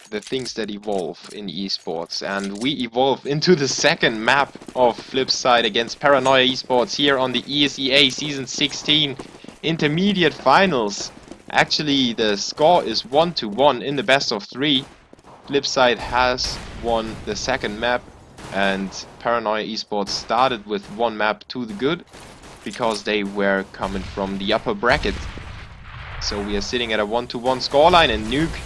the things that evolve in esports, and we evolve into the second map of Flipside against Paranoia Esports here on the ESEA Season 16 Intermediate Finals. Actually, the score is 1-1 in the best of 3. Flipside has won the second map, and Paranoia Esports started with one map to the good because they were coming from the upper bracket. So we are sitting at a 1-1 scoreline, and Nuke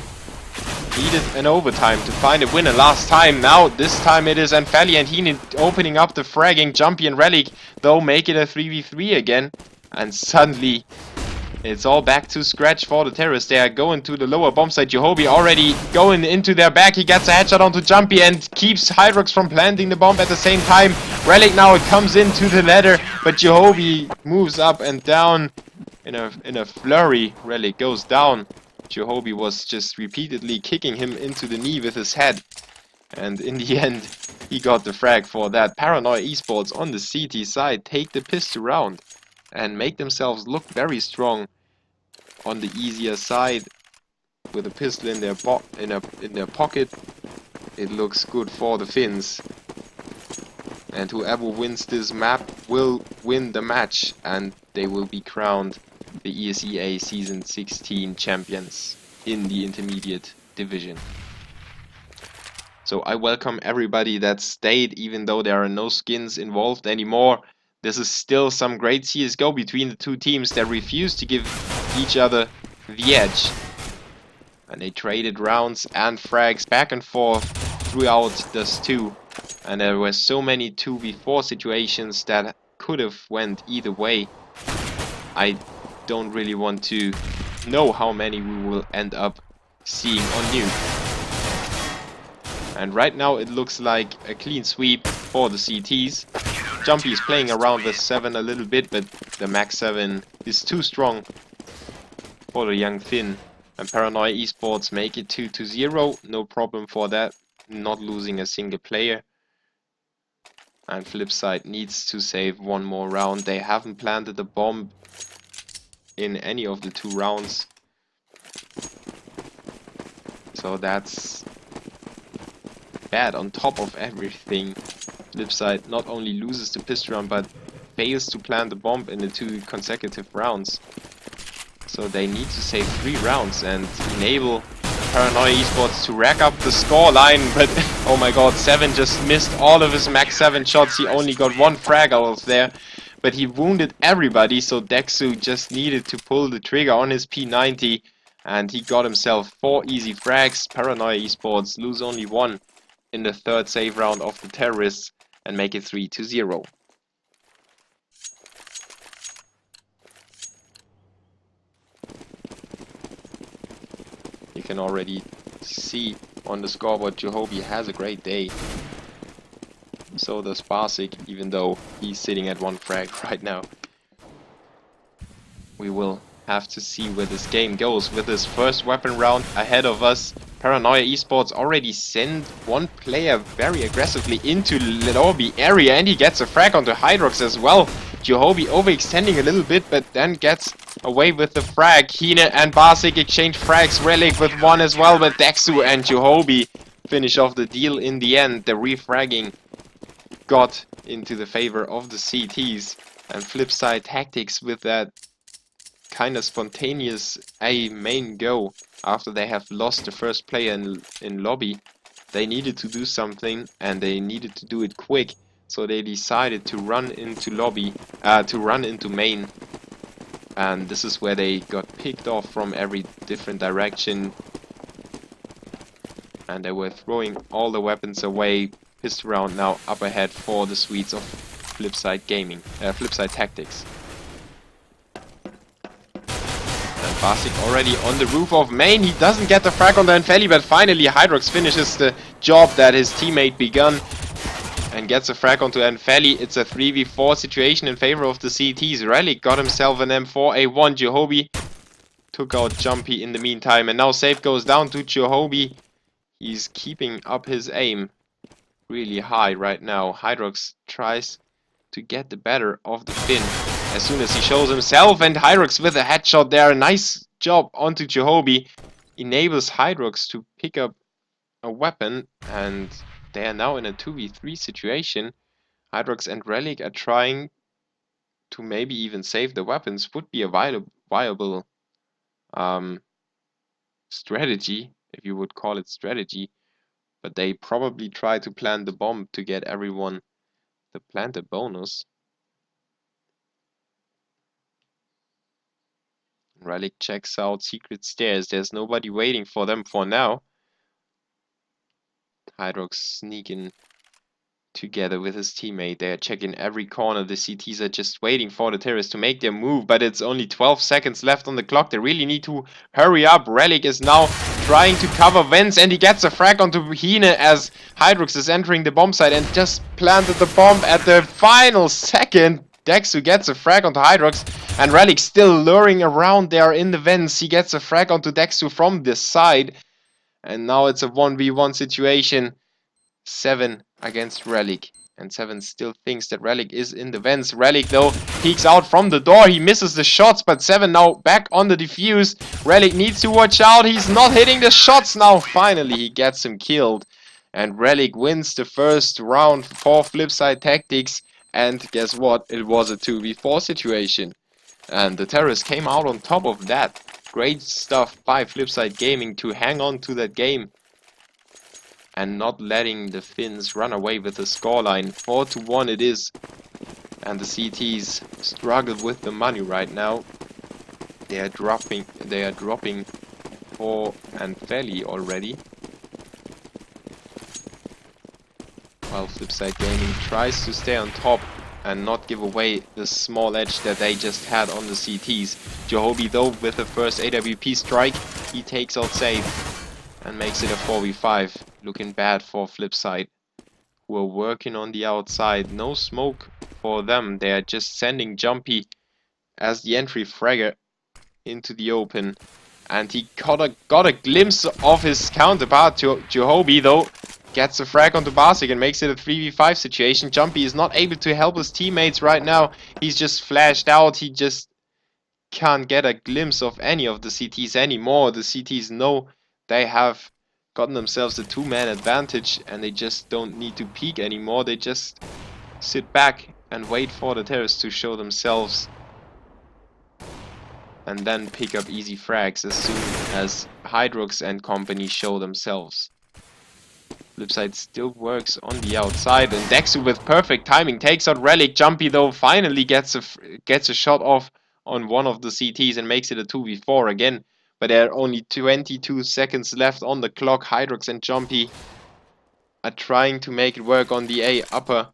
needed an overtime to find a winner last time. Now this time it is Anfeli and he opening up the fragging. Jumpy and Relic though make it a 3v3 again, and suddenly it's all back to scratch for the terrorists. They are going to the lower bomb site. Johobi already going into their back. He gets a headshot onto Jumpy and keeps Hydrox from planting the bomb at the same time. Relic now comes into the ladder, but Johobi moves up and down in a flurry. Relic goes down. Johobi was just repeatedly kicking him into the knee with his head. And in the end, he got the frag for that. Paranoia Esports on the CT side take the pistol round and make themselves look very strong on the easier side with a pistol in their pocket. It looks good for the Finns, and whoever wins this map will win the match, and they will be crowned the ESEA Season 16 champions in the intermediate division. So I welcome everybody that stayed, even though there are no skins involved anymore. This is still some great CSGO between the two teams that refuse to give each other the edge. And they traded rounds and frags back and forth throughout this 2. And there were so many 2v4 situations that could have went either way. I don't really want to know how many we will end up seeing on Nuke. And right now it looks like a clean sweep for the CTs. Jumpy is playing around with 7 a little bit, but the max 7 is too strong for the young Finn. And Paranoia Esports make it 2-0, no problem for that, not losing a single player. And Flipside needs to save one more round. They haven't planted a bomb in any of the 2 rounds. So that's bad. On top of everything, Flipside not only loses the pistol round, but fails to plant the bomb in the 2 consecutive rounds. So they need to save 3 rounds and enable Paranoia Esports to rack up the score line. But oh my god, 7 just missed all of his max 7 shots. He only got 1 frag out of there, but he wounded everybody, so Dexu just needed to pull the trigger on his P90, and he got himself 4 easy frags. Paranoia Esports lose only 1 in the 3rd save round of the terrorists and make it 3-0. You can already see on the scoreboard Johobi has a great day. So does Barsic, even though he's sitting at 1 frag right now. We will have to see where this game goes with this first weapon round ahead of us. Paranoia Esports already sent 1 player very aggressively into the lobby area, and he gets a frag onto Hydrox as well. Johobi overextending a little bit, but then gets away with the frag. Hine and Barsic exchange frags. Relic with 1 as well, but Dexu and Johobi finish off the deal in the end. The refragging got into the favor of the CTs, and Flipside tactics with that kind of spontaneous A main go after they have lost the first player in lobby. They needed to do something, and they needed to do it quick, so they decided to run into lobby, to run into main, and this is where they got picked off from every different direction, and they were throwing all the weapons away. Pistol round now up ahead for the Swedes of Flipside Gaming, Flipside Tactics. And Barsic already on the roof of main. He doesn't get the frag on the Anfeli, but finally Hydrox finishes the job that his teammate begun and gets a frag onto Anfeli. It's a 3v4 situation in favor of the CTs. Relic got himself an M4A1. Johobi took out Jumpy in the meantime, and now save goes down to Johobi. He's keeping up his aim really high right now. Hydrox tries to get the better of the Finn as soon as he shows himself, and Hydrox with a headshot there. Nice job onto Johobi. Enables Hydrox to pick up a weapon, and they are now in a 2v3 situation. Hydrox and Relic are trying to maybe even save the weapons. Would be a viable strategy, if you would call it strategy. But they probably try to plant the bomb to get everyone the planted bonus. Relic checks out secret stairs. There's nobody waiting for them for now. Hydrox sneaking together with his teammate. They are checking every corner. The CTs are just waiting for the terrorists to make their move, but it's only 12 seconds left on the clock. They really need to hurry up. Relic is now trying to cover Vents, and he gets a frag onto Hine as Hydrox is entering the bomb site and just planted the bomb at the final second. Dexu gets a frag onto Hydrox, and Relic still luring around there in the vents. He gets a frag onto Dexu from this side, and now it's a 1v1 situation. 7 against Relic, and 7 still thinks that Relic is in the vents. Relic though peeks out from the door. He misses the shots, but 7 now back on the defuse. Relic needs to watch out. He's not hitting the shots now. Finally he gets him killed, and Relic wins the first round for Flipside Tactics. And guess what? It was a 2v4 situation, and the terrorists came out on top of that. Great stuff by Flipside Gaming to hang on to that game and not letting the Finns run away with the scoreline. 4-1 it is, and the CTs struggle with the money right now. They are dropping 4 and fairly already, while Flipside Gaming tries to stay on top and not give away the small edge that they just had on the CTs. Johobi though with the first AWP strike, he takes out safe and makes it a 4v5. Looking bad for Flipside, who are working on the outside. No smoke for them. They are just sending Jumpy as the entry fragger into the open. And he got a glimpse of his counterpart. Johobi though gets a frag onto Basic and makes it a 3v5 situation. Jumpy is not able to help his teammates right now. He's just flashed out. He just can't get a glimpse of any of the CTs anymore. The CTs know they have gotten themselves a 2-man advantage, and they just don't need to peek anymore. They just sit back and wait for the terrorists to show themselves, and then pick up easy frags as soon as Hydrox and company show themselves. Flipside still works on the outside, and Dexu with perfect timing takes out Relic. Jumpy though finally gets a shot off on one of the CTs and makes it a 2v4 again. But there are only 22 seconds left on the clock. Hydrox and Jumpy are trying to make it work on the A upper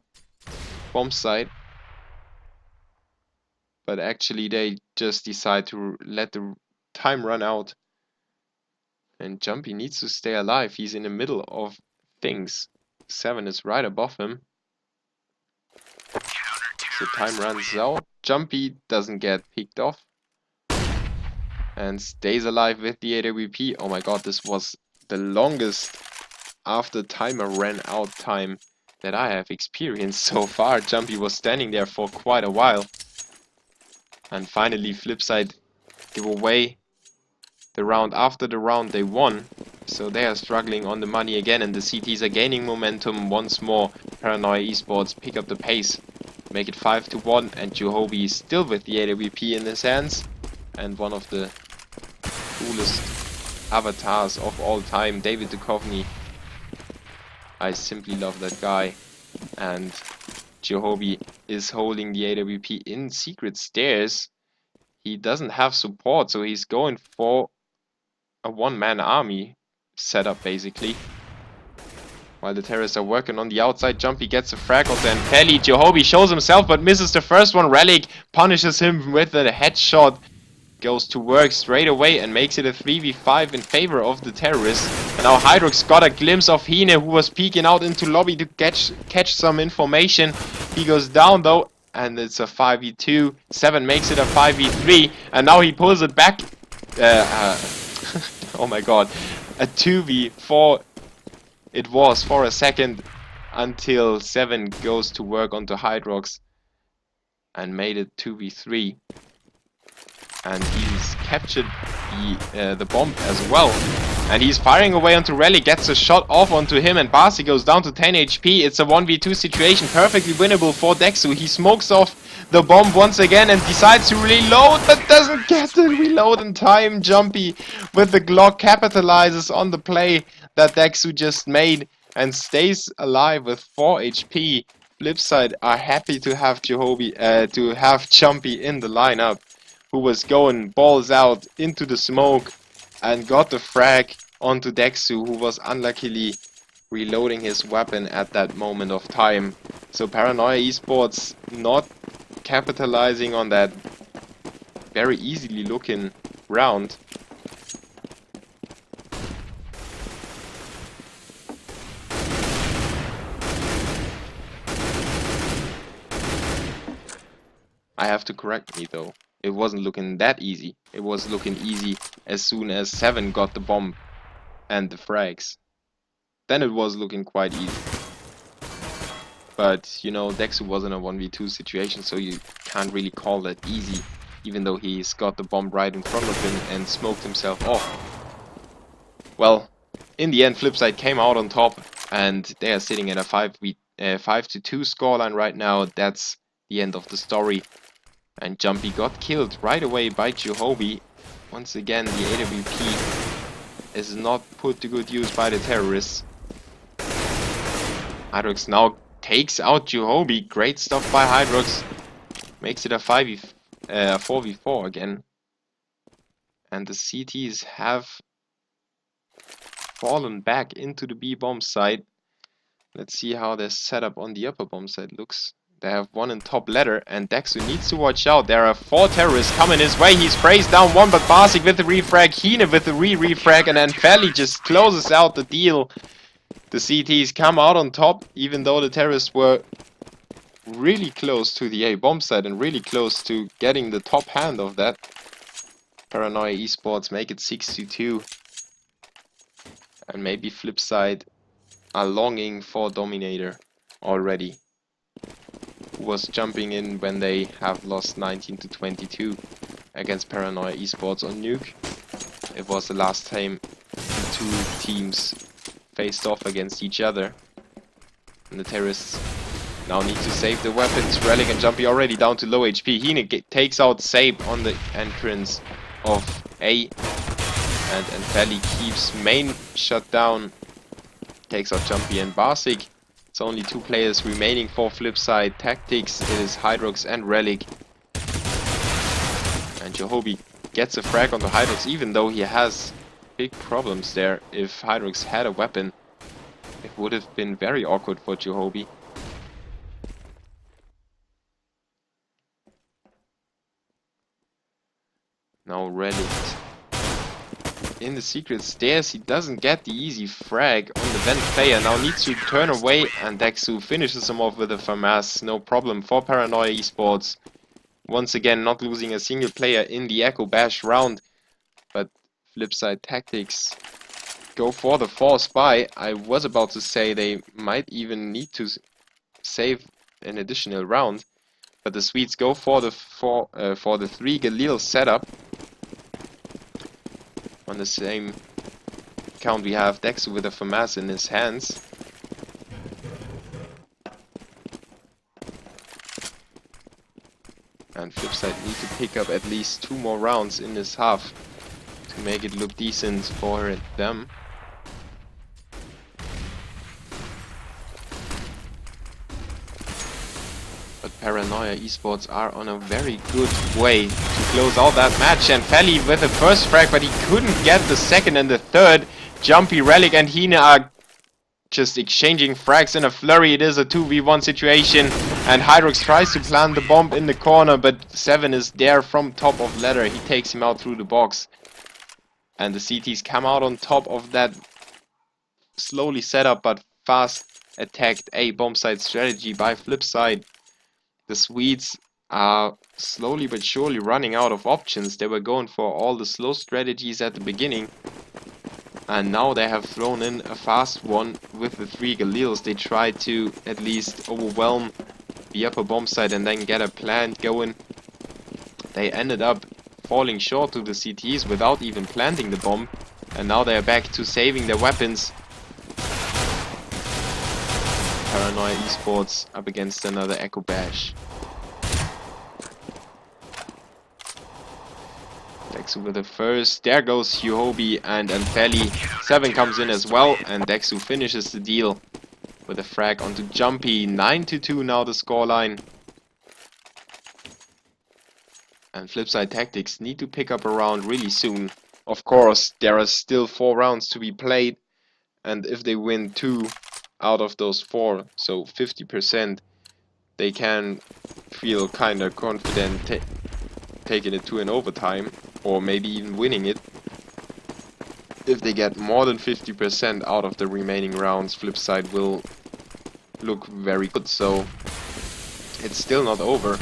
bomb site. But actually they just decide to let the time run out. And Jumpy needs to stay alive. He's in the middle of things. 7 is right above him. So time runs out. Jumpy doesn't get picked off and stays alive with the AWP. Oh my god, this was the longest after timer ran out time that I have experienced so far. Jumpy was standing there for quite a while. And finally Flipside give away the round after the round they won. So they are struggling on the money again, and the CTs are gaining momentum once more. Paranoia Esports pick up the pace, make it 5-1, and Johobi is still with the AWP in his hands. And one of the coolest avatars of all time, David Duchovny. I simply love that guy. And Johobi is holding the AWP in secret stairs. He doesn't have support, so he's going for a one-man army setup basically. While the terrorists are working on the outside, Jumpy gets a frag on them. Pelly, Johobi shows himself but misses the first one. Relic punishes him with a headshot. Goes to work straight away and makes it a 3v5 in favor of the terrorists. And now Hydrox got a glimpse of Hine, who was peeking out into lobby to catch some information. He goes down though, and it's a 5v2. 7 makes it a 5v3, and now he pulls it back. Oh my god, a 2v4 it was for a second, until 7 goes to work onto Hydrox and made it 2v3. And he's captured the bomb as well. And he's firing away onto Relic, gets a shot off onto him, and Barsi goes down to 10 HP. It's a 1v2 situation, perfectly winnable for Dexu. He smokes off the bomb once again and decides to reload, but doesn't get the reload in time. Jumpy with the Glock capitalizes on the play that Dexu just made and stays alive with 4 HP. Flipside are happy to have Jumpy in the lineup, who was going balls out into the smoke and got the frag onto Dexu, who was unluckily reloading his weapon at that moment of time. So Paranoia Esports not capitalizing on that very easily looking round. I have to correct me though. It wasn't looking that easy. It was looking easy as soon as 7 got the bomb and the frags. Then it was looking quite easy. But, you know, Dexu was in a 1v2 situation, so you can't really call that easy, even though he's got the bomb right in front of him and smoked himself off. Well, in the end, Flipside came out on top, and they are sitting at a 5-2 scoreline right now. That's the end of the story. And Jumpy got killed right away by Juhobi. Once again, the AWP is not put to good use by the terrorists. Hydrox now takes out Juhobi. Great stuff by Hydrox. Makes it a 4v4 again. And the CTs have fallen back into the B bomb site. Let's see how their setup on the upper bomb site looks. They have one in top ladder, and Dexu needs to watch out. There are 4 terrorists coming his way. He sprays down one, but Barsik with the refrag, Hine with the refrag, and then Feli just closes out the deal. The CTs come out on top, even though the terrorists were really close to the A bomb site and really close to getting the top hand of that. Paranoia Esports make it 6-2. And maybe Flipside are longing for Dominator already. Was jumping in when they have lost 19-22 against Paranoia Esports on Nuke. It was the last time the 2 teams faced off against each other. And the terrorists now need to save the weapons. Relic and Jumpy already down to low HP. Hine takes out Sabe on the entrance of A. And Feli keeps main shut down. Takes out Jumpy and Barsik. It's only 2 players remaining for Flipside. Tactics, it is Hydrox and Relic. And Juhobi gets a frag on the Hydrox, even though he has big problems there. If Hydrox had a weapon, it would have been very awkward for Juhobi. Now Relic in the secret stairs. He doesn't get the easy frag on the vent player. Now needs to turn away, and Dexu finishes him off with a FAMAS. No problem for Paranoia Esports. Once again, not losing a single player in the Echo Bash round. But Flipside Tactics go for the force buy. I was about to say they might even need to save an additional round. But the Swedes go for the 3 Galil setup. On the same count, we have Dexu with a FAMAS in his hands. And Flipside need to pick up at least 2 more rounds in this half to make it look decent for them. But Paranoia Esports are on a very good way to close out that match. And Feli with the first frag, but he couldn't get the second and the third. Jumpy, Relic and Hine are just exchanging frags in a flurry. It is a 2v1 situation. And Hydrox tries to plant the bomb in the corner, but 7 is there from top of ladder. He takes him out through the box. And the CTs come out on top of that slowly set up but fast attacked A bomb site strategy by Flipside. The Swedes are slowly but surely running out of options. They were going for all the slow strategies at the beginning. And now they have thrown in a fast one with the 3 Galils. They tried to at least overwhelm the upper bomb site and then get a plant going. They ended up falling short to the CTs without even planting the bomb. And now they're back to saving their weapons. Paranoia Esports up against another Echo Bash. Dexu with the first. There goes Yuhobi and Anfeli. 7 comes in as well, and Dexu finishes the deal with a frag onto Jumpy. 9-2 now the scoreline. And Flipside Tactics need to pick up a round really soon. Of course, there are still 4 rounds to be played, and if they win 2 out of those 4, so 50%, they can feel kinda confident taking it to an overtime, or maybe even winning it. If they get more than 50% out of the remaining rounds, Flipside will look very good, so it's still not over.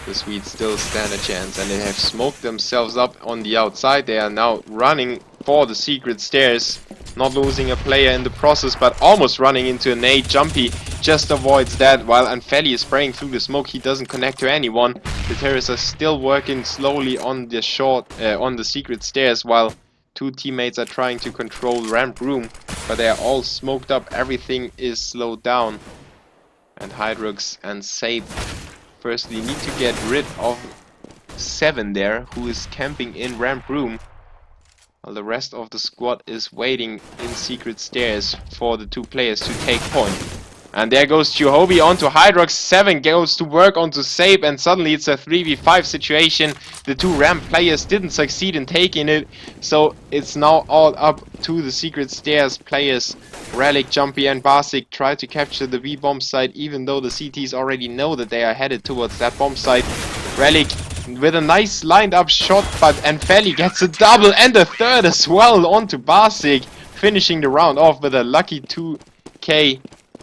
The Swedes still stand a chance, and they have smoked themselves up on the outside. They are now running for the secret stairs, not losing a player in the process, but almost running into a nade. Jumpy just avoids that, while Anfeli is spraying through the smoke. He doesn't connect to anyone. The terrorists are still working slowly on the on the secret stairs, while 2 teammates are trying to control ramp room, but they are all smoked up. Everything is slowed down, and Hydrox and Sape firstly need to get rid of 7 there, who is camping in ramp room, while the rest of the squad is waiting in secret stairs for the 2 players to take point. And there goes Juhobi onto Hydrox. 7 goes to work onto Sape, and suddenly it's a 3v5 situation. The 2 ramp players didn't succeed in taking it, so it's now all up to the secret stairs players. Relic, Jumpy and Barsik try to capture the B bomb site, even though the CTs already know that they are headed towards that bomb site. Relic with a nice lined up shot, but Anfeli gets a double and a third as well onto Barsik, finishing the round off with a lucky 2k,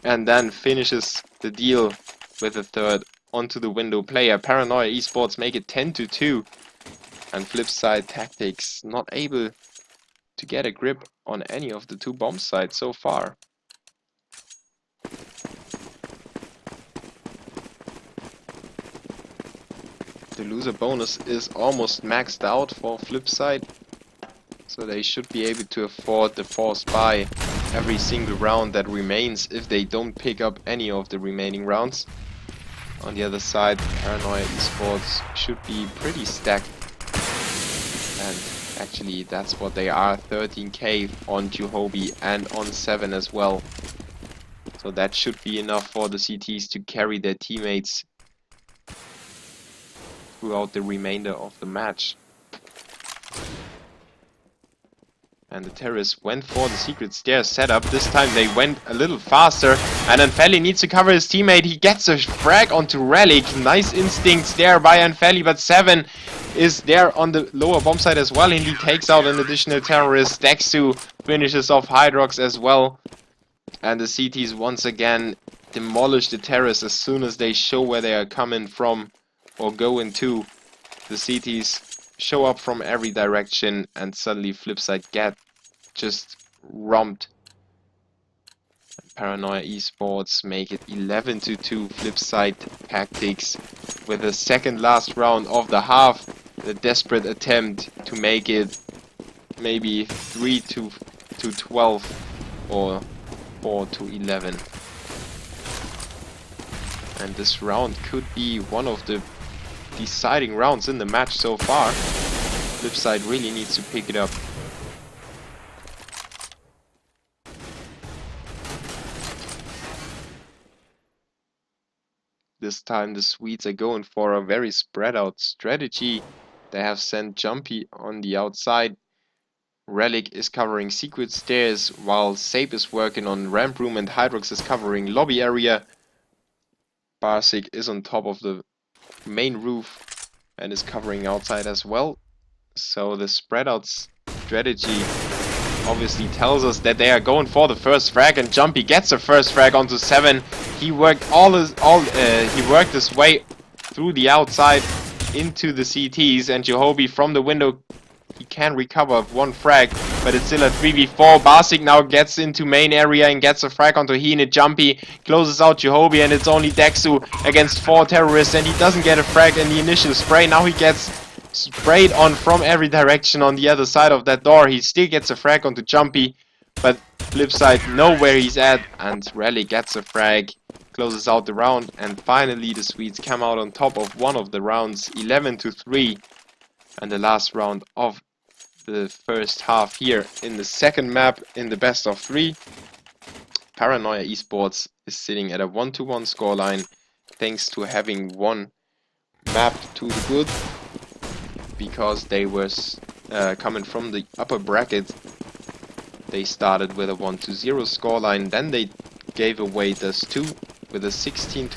and then finishes the deal with a third onto the window player. Paranoia Esports make it 10-2, and Flipside Tactics not able to get a grip on any of the 2 bomb sites so far. The loser bonus is almost maxed out for Flipside, so they should be able to afford the forced buy every single round that remains if they don't pick up any of the remaining rounds. On the other side, Paranoia Esports should be pretty stacked, and actually that's what they are. 13k on Juhobi and on 7 as well, so that should be enough for the CTs to carry their teammates throughout the remainder of the match. And the terrorists went for the secret stairs setup. This time they went a little faster, and Anfeli needs to cover his teammate. He gets a frag onto Relic. Nice instincts there by Anfeli, but 7 is there on the lower bomb site as well, and he takes out an additional terrorist. Dexu finishes off Hydrox as well, and the CTs once again demolish the terrorists as soon as they show where they are coming from or go into. The CTs show up from every direction, and suddenly Flipside get just romped. Paranoia Esports make it 11-2. Flipside Tactics with the second last round of the half. A desperate attempt to make it maybe 3-12 or 4-11. And this round could be one of the deciding rounds in the match so far. Flipside really needs to pick it up. This time the Swedes are going for a very spread out strategy. They have sent Jumpy on the outside. Relic is covering secret stairs, while Sape is working on ramp room and Hydrox is covering lobby area. Barsik is on top of the main roof and is covering outside as well. So the spread out strategy obviously tells us that they are going for the first frag, and Jumpy gets the first frag onto 7. He worked he worked his way through the outside into the CTs, and Juhobi from the window, he can recover 1 frag, but it's still a 3v4. Barsik now gets into main area and gets a frag onto Heenit. Jumpy closes out Juhobi, and it's only Dexu against 4 terrorists, and he doesn't get a frag in the initial spray. Now he gets sprayed on from every direction on the other side of that door. He still gets a frag onto Jumpy, but Flipside know where he's at, and Rally gets a frag, closes out the round, and finally the Swedes come out on top of one of the rounds, 11-3, and the last round of the first half here in the second map in the best of 3. Paranoia Esports is sitting at a 1-1 scoreline thanks to having won map to the good, because they were coming from the upper bracket. They started with a 1-0 scoreline, then they gave away this 2 with a 16-14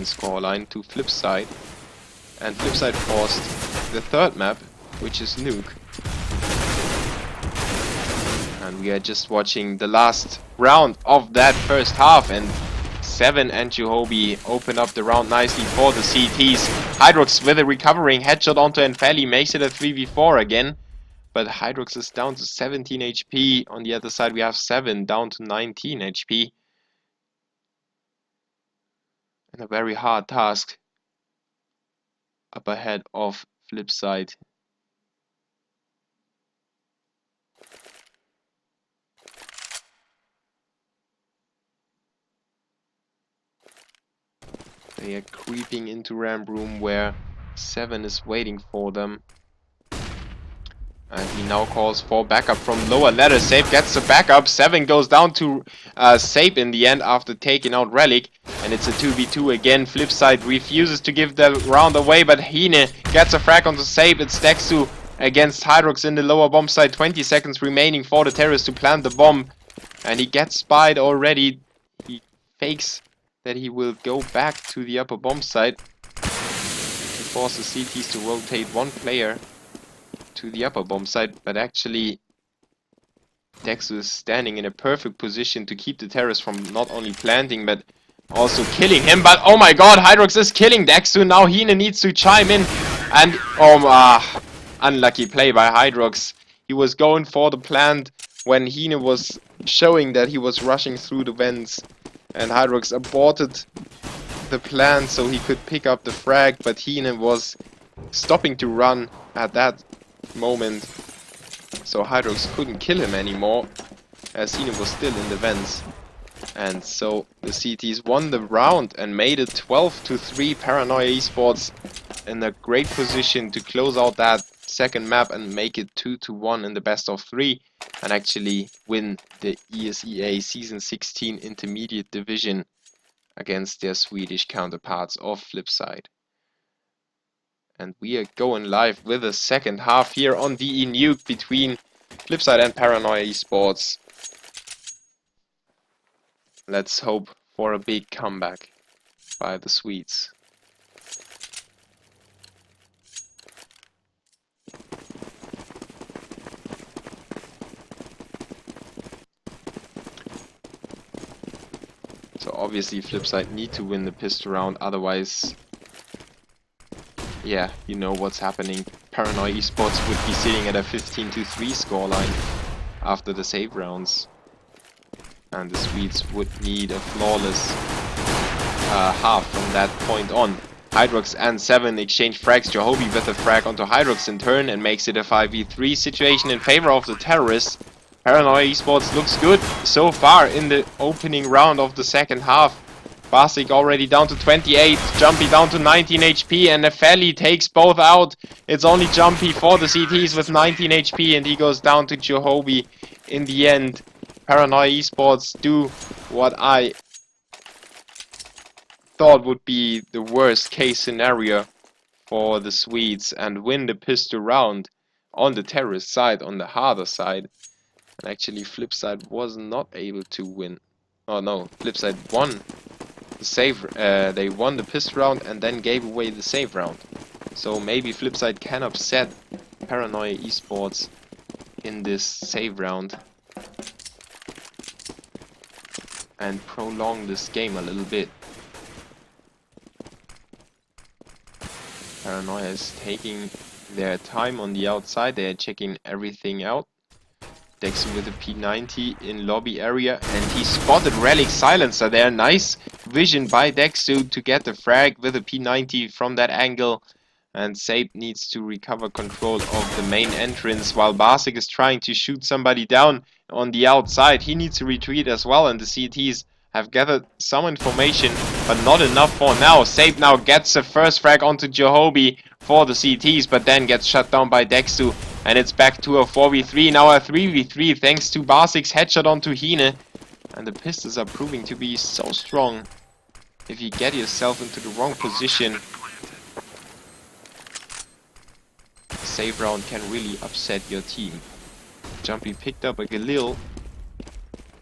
scoreline to Flipside, and Flipside forced the third map, which is Nuke. And we are just watching the last round of that first half, and Seven and Jehobi open up the round nicely for the CTs. Hydrox with a recovering headshot onto Enfeli makes it a 3v4 again. But Hydrox is down to 17 HP. On the other side we have 7 down to 19 HP. And a very hard task up ahead of Flipside. They are creeping into ramp room where 7 is waiting for them. And he now calls for backup from lower ladder. Sape gets the backup. 7 goes down to Sape in the end after taking out Relic. And it's a 2v2 again. Flipside refuses to give the round away, but Hine gets a frag onto Sape. It's Dexu against Hydrox in the lower bomb site. 20 seconds remaining for the terrorist to plant the bomb. And he gets spied already. He fakes that he will go back to the upper bomb site to force the CTs to rotate one player to the upper bomb site, but actually Dexu is standing in a perfect position to keep the terrorist from not only planting but also killing him. But oh my god, Hydrox is killing Dexu. Now Hine needs to chime in, and unlucky play by Hydrox. He was going for the plant when Hine was showing that he was rushing through the vents, and Hydrox aborted the plant so he could pick up the frag, but Hine was stopping to run at that moment, so Hydrox couldn't kill him anymore as Hine was still in the vents. And so the CTs won the round and made it 12-3. Paranoia Esports in a great position to close out that second map and make it 2-1 in the best of 3, and actually win the ESEA Season 16 Intermediate Division against their Swedish counterparts of Flipside. And we are going live with the second half here on DE Nuke between Flipside and Paranoia Esports. Let's hope for a big comeback by the Swedes. So obviously Flipside need to win the pistol round, otherwise, yeah, you know what's happening. Paranoia Esports would be sitting at a 15-3 scoreline after the save rounds. And the Swedes would need a flawless half from that point on. Hydrox and 7 exchange frags. Jehobi with a frag onto Hydrox in turn and makes it a 5v3 situation in favor of the terrorists. Paranoia Esports looks good so far in the opening round of the second half. Basic already down to 28, Jumpy down to 19 HP, and Nefeli takes both out. It's only Jumpy for the CTs with 19 HP, and he goes down to Jehobi in the end. Paranoia Esports do what I thought would be the worst case scenario for the Swedes and win the pistol round on the terrorist side, on the harder side. And actually Flipside was not able to win. Oh no, Flipside won the save. They won the pistol round and then gave away the save round. So maybe Flipside can upset Paranoia Esports in this save round and prolong this game a little bit. Paranoia is taking their time on the outside. They are checking everything out. Dexu with a P90 in lobby area, and he spotted Relic Silencer there. Nice vision by Dexu to get the frag with a P90 from that angle. And Sape needs to recover control of the main entrance while Basic is trying to shoot somebody down on the outside. He needs to retreat as well, and the CTs have gathered some information, but not enough for now. Sape now gets the first frag onto Johobi for the CTs, but then gets shut down by Dexu, and it's back to a 4v3, now a 3v3 thanks to Basic's headshot onto Hine. And the pistols are proving to be so strong. If you get yourself into the wrong position, save round can really upset your team. Jumpy picked up a Galil,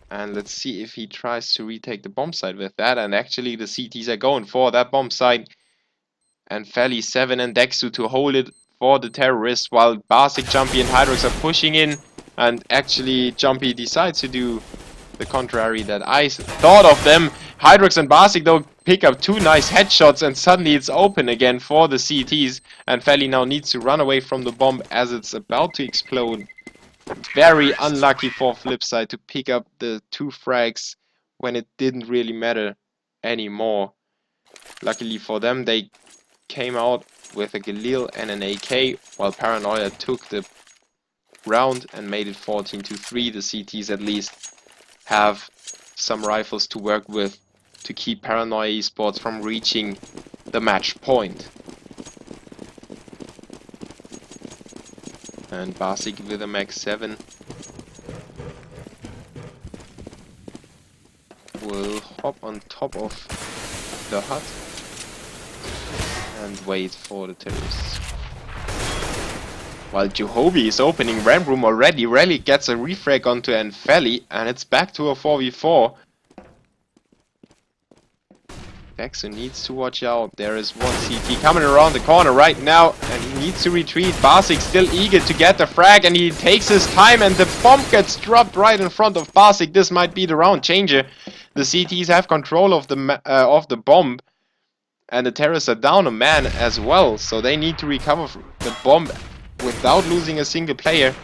and let's see if he tries to retake the bomb site with that. And actually the CTs are going for that bomb site, and Feli, 7 and Dexu to hold it for the terrorists, while Basic, Jumpy and Hydrox are pushing in. And actually Jumpy decides to do the contrary that I thought of them. Hydrox and Basic though pick up 2 nice headshots, and suddenly it's open again for the CTs, and Feli now needs to run away from the bomb as it's about to explode. Very unlucky for Flipside to pick up the 2 frags when it didn't really matter anymore. Luckily for them, they came out with a Galil and an AK, while Paranoia took the round and made it 14-3. The CTs at least have some rifles to work with to keep Paranoia Esports from reaching the match point. And Basic with a Max 7 will hop on top of the hut and wait for the terrorists. While Johobi is opening ramp room already, Relic gets a refrag onto Enfeli, and it's back to a 4v4. Dexu needs to watch out. There is one CT coming around the corner right now, and he needs to retreat. Basic still eager to get the frag, and he takes his time, and the bomb gets dropped right in front of Basic. This might be the round changer. The CTs have control of the bomb, and the terrorists are down a man as well, so they need to recover the bomb without losing a single player.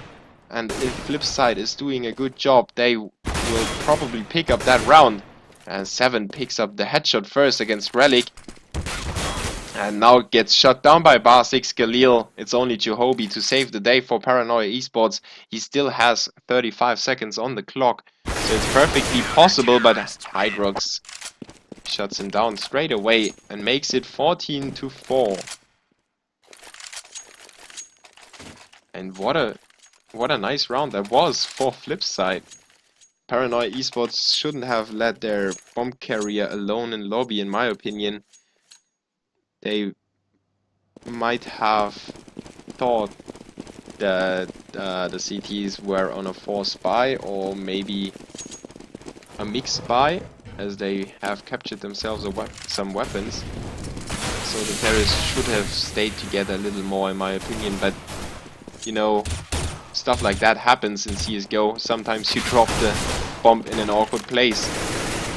And if Flipside is doing a good job, they will probably pick up that round. And 7 picks up the headshot first against Relic, and now gets shut down by Basic's Galil. It's only Johobi to save the day for Paranoia Esports. He still has 35 seconds on the clock, so it's perfectly possible, but Hydrox shuts him down straight away and makes it 14-4. And what a nice round that was for Flipside. Paranoia Esports shouldn't have let their bomb carrier alone in lobby, in my opinion. They might have thought that the CTs were on a forced buy, or maybe a mixed buy, as they have captured themselves some weapons. So the terrorists should have stayed together a little more, in my opinion, but you know, stuff like that happens in CSGO. Sometimes you drop the bomb in an awkward place.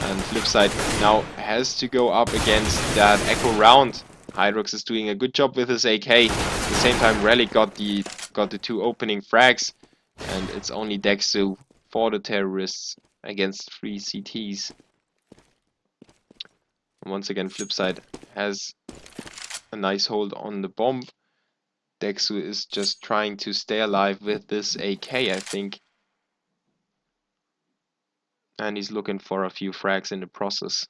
And Flipside now has to go up against that echo round. Hydrox is doing a good job with his AK. At the same time, Relic got the 2 opening frags. And it's only Dexu for the terrorists against 3 CTs. And once again, Flipside has a nice hold on the bomb. Dexu is just trying to stay alive with this AK, I think. And he's looking for a few frags in the process.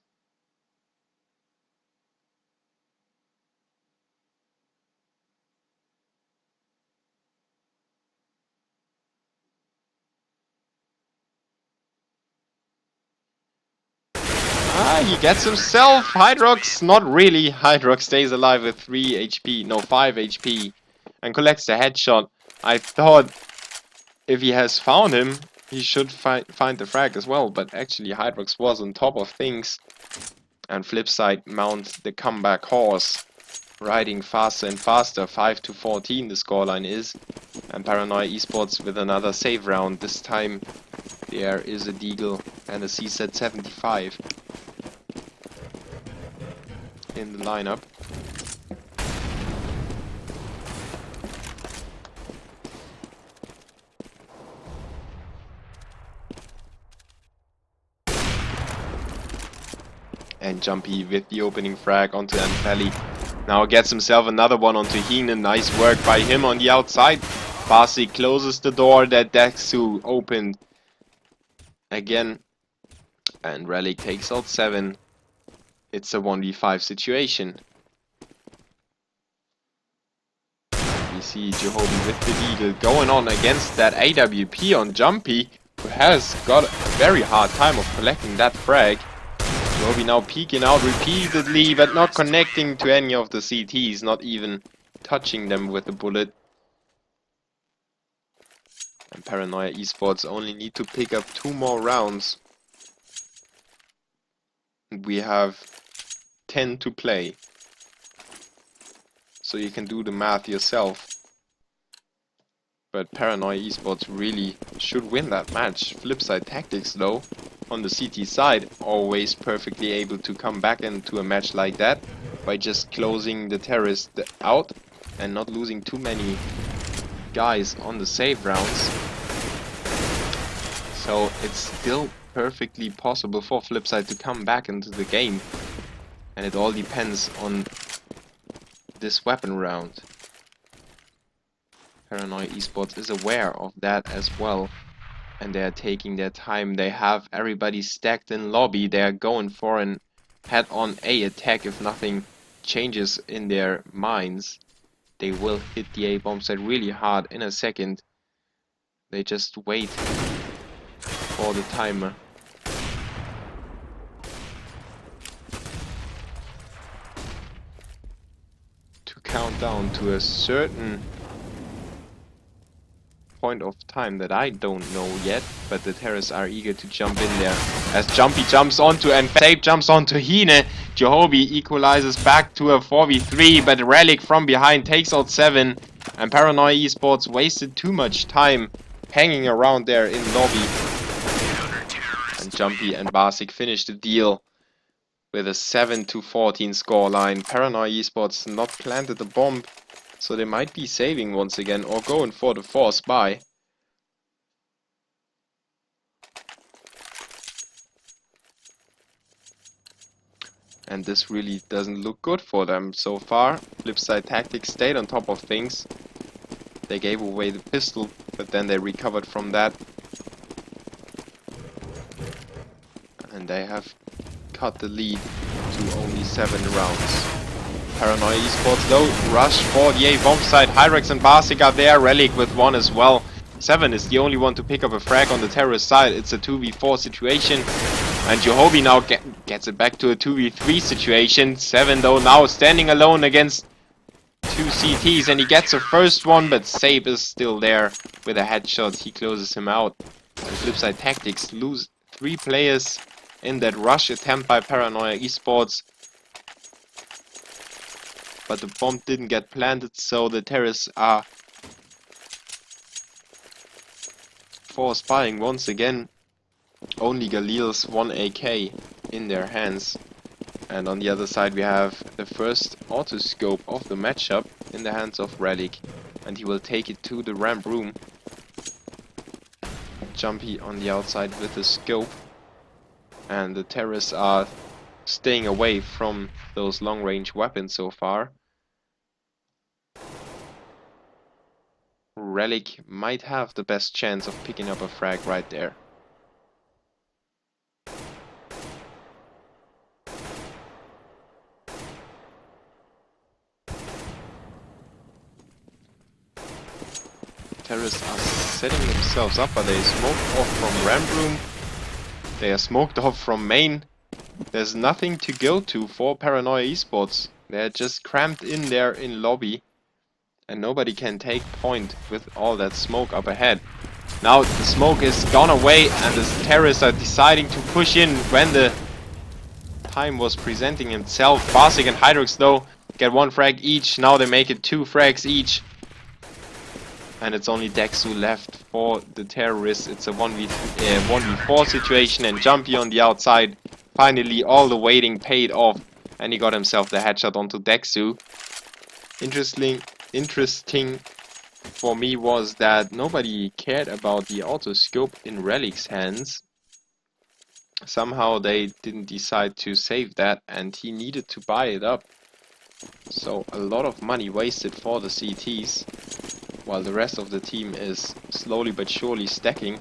He gets himself Hydrox. Not really. Hydrox stays alive with 3 HP, no 5 HP, and collects the headshot. I thought if he has found him, he should find the frag as well, but actually Hydrox was on top of things. And Flipside mount the comeback horse, riding faster and faster. 5-14 the scoreline is. And Paranoia Esports with another save round. This time there is a Deagle and a CZ75 in the lineup. And Jumpy with the opening frag onto Enfeli. Now gets himself another one onto Heenan. Nice work by him on the outside. Basic closes the door that Dexu opened again. And Relic takes out 7. It's a 1v5 situation. We see Jehobi with the Eagle going on against that AWP on Jumpy, who has got a very hard time of collecting that frag. Jehobi now peeking out repeatedly, but not connecting to any of the CTs, not even touching them with a bullet. And Paranoia Esports only need to pick up 2 more rounds. We have 10 to play. So you can do the math yourself. But Paranoia Esports really should win that match. Flipside Tactics though, on the CT side, always perfectly able to come back into a match like that by just closing the terrorist out and not losing too many guys on the save rounds. So it's still perfectly possible for Flipside to come back into the game. And it all depends on this weapon round. Paranoia Esports is aware of that as well. And they are taking their time. They have everybody stacked in lobby. They are going for an head-on A attack if nothing changes in their minds. They will hit the A bomb site really hard in a second. They just wait for the timer. To count down to a certain point of time that I don't know yet, but the terrorists are eager to jump in there. As Jumpy jumps onto and Sape jumps onto Hine, Jehobi equalizes back to a 4v3, but Relic from behind takes out 7, and Paranoia Esports wasted too much time hanging around there in lobby. And Jumpy and Basic finished the deal with a 7-14 scoreline. Paranoia Esports not planted the bomb, so they might be saving once again or going for the force buy. And this really doesn't look good for them so far. Flipside Tactics stayed on top of things. They gave away the pistol, but then they recovered from that. And they have cut the lead to only 7 rounds. Paranoia Esports though rush for the A bomb site. Hyrex and Basic are there. Relic with 1 as well. 7 is the only one to pick up a frag on the terrorist side. It's a 2v4 situation. And Jehobi now gets it back to a 2v3 situation. 7 though now standing alone against 2 CTs. And he gets the first one, but Sape is still there with a headshot. He closes him out. And Flipside Tactics lose 3 players in that rush attempt by Paranoia Esports. But the bomb didn't get planted, so the terrorists are force buying once again. Only Galil's 1 AK in their hands. And on the other side we have the first autoscope of the matchup in the hands of Relic. And he will take it to the ramp room. Jumpy on the outside with the scope. And the terrorists are staying away from those long-range weapons so far. Relic might have the best chance of picking up a frag right there. Terrorists are setting themselves up, but they smoked off from ramp room. They are smoked off from main. There's nothing to go to for Paranoia Esports. They're just cramped in there in lobby. And nobody can take point with all that smoke up ahead. Now the smoke is gone away and the terrorists are deciding to push in when the time was presenting itself. Basic and Hydrox though get 1 frag each. Now they make it 2 frags each. And it's only Dexu left for the terrorists. It's a 1v4 situation and Jumpy on the outside. Finally all the waiting paid off and he got himself the headshot onto Dexu. Interesting for me was that nobody cared about the autoscope in Relic's hands. Somehow they didn't decide to save that and he needed to buy it up. So a lot of money wasted for the CTs, while the rest of the team is slowly but surely stacking.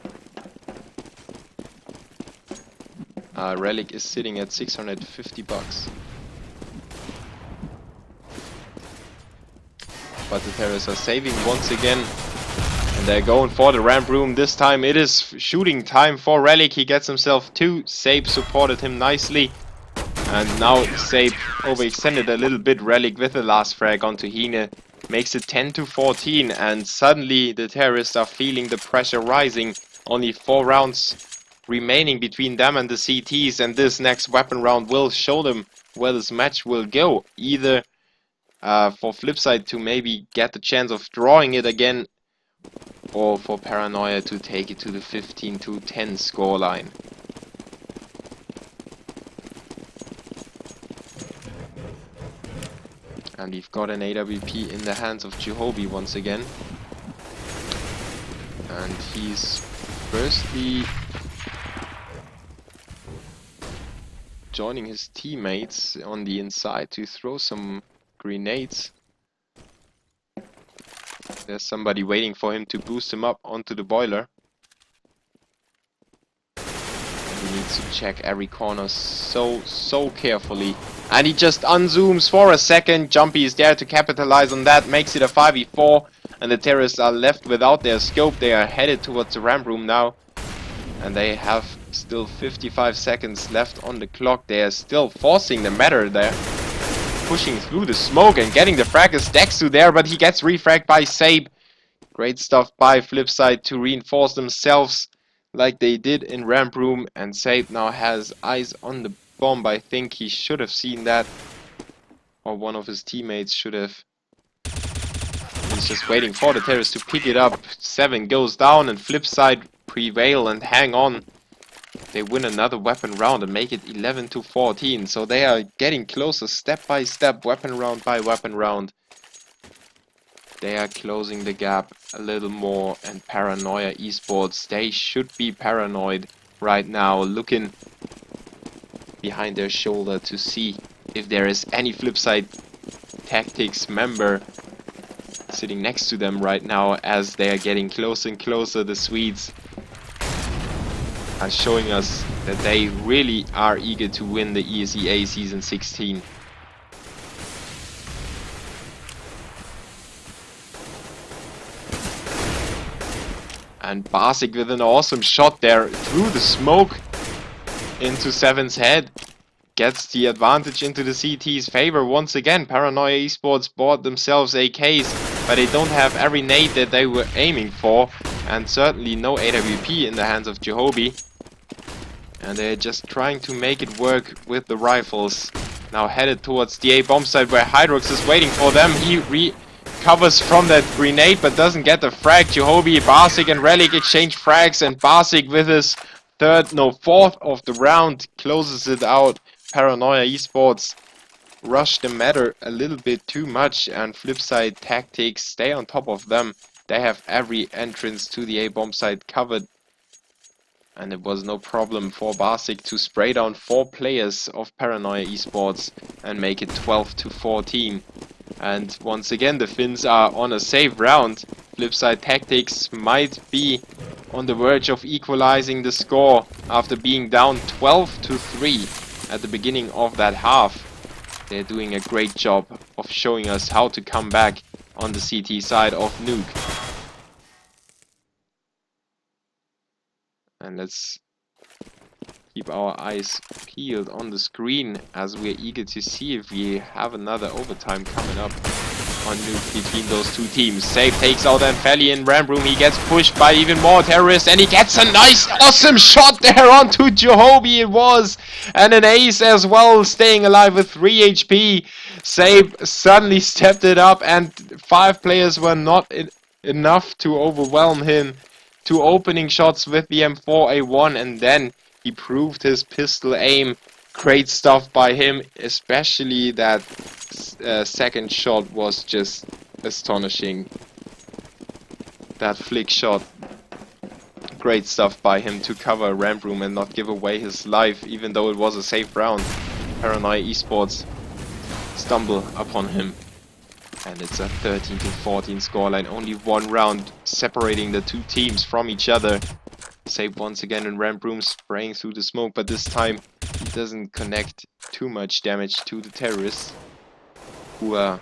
Relic is sitting at 650 bucks. But the terrorists are saving once again. And they're going for the ramp room. This time it is shooting time for Relic. He gets himself 2. Sabe supported him nicely. And now Sabe overextended a little bit. Relic with the last frag onto Hine. Makes it 10-14. And suddenly the terrorists are feeling the pressure rising. Only 4 rounds remaining between them and the CTs. And this next weapon round will show them where this match will go. Either for Flipside to maybe get the chance of drawing it again, or for Paranoia to take it to the 15-10 scoreline. And we've got an AWP in the hands of Jehobi once again. And he's firstly joining his teammates on the inside to throw some grenades. There's somebody waiting for him to boost him up onto the boiler. He needs to check every corner so carefully. And he just unzooms for a second. Jumpy is there to capitalize on that. Makes it a 5v4. And the terrorists are left without their scope. They are headed towards the ramp room now. And they have still 55 seconds left on the clock. They are still forcing the matter there. Pushing through the smoke and getting the frag as Dexu there, but he gets refragged by Sabe. Great stuff by Flipside to reinforce themselves like they did in ramp room, and Sabe now has eyes on the bomb. I think he should have seen that, or one of his teammates should have. He's just waiting for the terrorists to pick it up. 7 goes down and Flipside prevail and hang on. They win another weapon round and make it 11-14. So they are getting closer step by step, weapon round by weapon round. They are closing the gap a little more. And Paranoia Esports, they should be paranoid right now, looking behind their shoulder to see if there is any Flipside Tactics member sitting next to them right now. As they are getting closer and closer, the Swedes are showing us that they really are eager to win the ESEA Season 16. And Basic with an awesome shot there through the smoke into Seven's head. Gets the advantage into the CT's favor once again. Paranoia Esports bought themselves AKs, but they don't have every nade that they were aiming for. And certainly no AWP in the hands of Jehobi. And they're just trying to make it work with the rifles. Now headed towards the A bomb site where Hydrox is waiting for them. He recovers from that grenade but doesn't get the frag. Jehobi, Basic and Relic exchange frags, and Basic with his fourth of the round closes it out. Paranoia Esports rush the matter a little bit too much, and Flipside Tactics stay on top of them. They have every entrance to the A bomb site covered. And it was no problem for Basic to spray down 4 players of Paranoia Esports and make it 12-14. And once again the Finns are on a safe round. Flipside Tactics might be on the verge of equalizing the score after being down 12-3 at the beginning of that half. They're doing a great job of showing us how to come back on the CT side of Nuke. And let's keep our eyes peeled on the screen as we're eager to see if we have another overtime coming up on Nuke between those two teams. Safe takes out Anfeli in ramp room. He gets pushed by even more terrorists and he gets a nice, awesome shot there onto Jehobi it was. And an ace as well, staying alive with 3 HP. Safe suddenly stepped it up and 5 players were not enough to overwhelm him. 2 opening shots with the M4A1 and then he proved his pistol aim. Great stuff by him, especially that second shot was just astonishing. That flick shot. Great stuff by him to cover ramp room and not give away his life, even though it was a safe round. Paranoia Esports stumble upon him. And it's a 13-14 scoreline. Only one round separating the two teams from each other. Save once again in ramp room, spraying through the smoke, but this time he doesn't connect too much damage to the terrorists, who are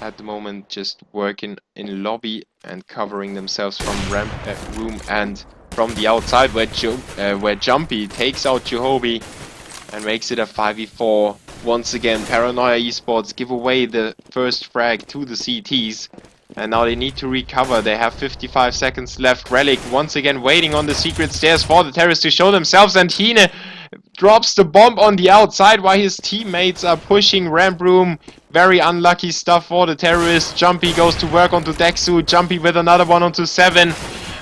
at the moment just working in lobby and covering themselves from ramp room and from the outside, where Jumpy takes out Jehobi and makes it a 5v4. Once again, Paranoia Esports give away the first frag to the CTs. And now they need to recover. They have 55 seconds left. Relic once again waiting on the secret stairs for the terrorists to show themselves. And Hine drops the bomb on the outside while his teammates are pushing ramp room. Very unlucky stuff for the terrorists. Jumpy goes to work onto Dexu. Jumpy with another one onto 7.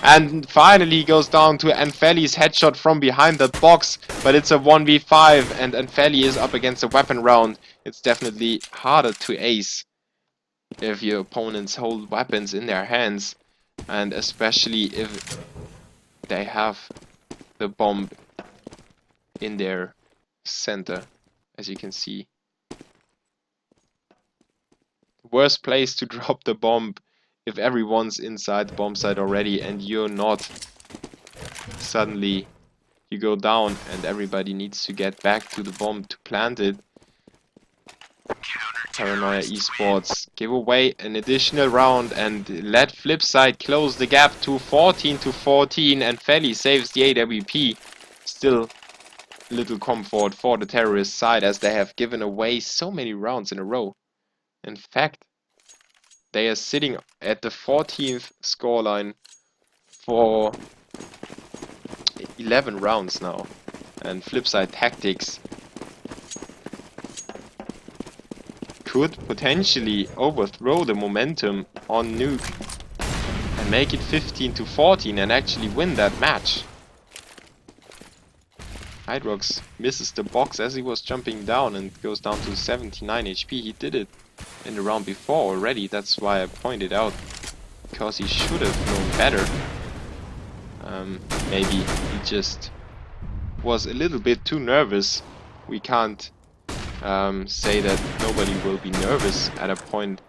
And finally goes down to Anfeli's headshot from behind that box. But it's a 1v5 and Anfeli is up against a weapon round. It's definitely harder to ace if your opponents hold weapons in their hands, and especially if they have the bomb in their center, as you can see. Worst place to drop the bomb if everyone's inside the bomb site already and you're not. Suddenly you go down and everybody needs to get back to the bomb to plant it. Paranoia Esports give away an additional round and let Flipside close the gap to 14-14, and Feli saves the AWP. Still little comfort for the terrorist side as they have given away so many rounds in a row. In fact, they are sitting at the 14th scoreline for 11 rounds now, and Flipside Tactics could potentially overthrow the momentum on Nuke and make it 15-14 and actually win that match. Hydrox misses the box as he was jumping down and goes down to 79 HP. He did it in the round before already, that's why I pointed out, because he should have known better. Maybe he just was a little bit too nervous. We can't say that nobody will be nervous at a point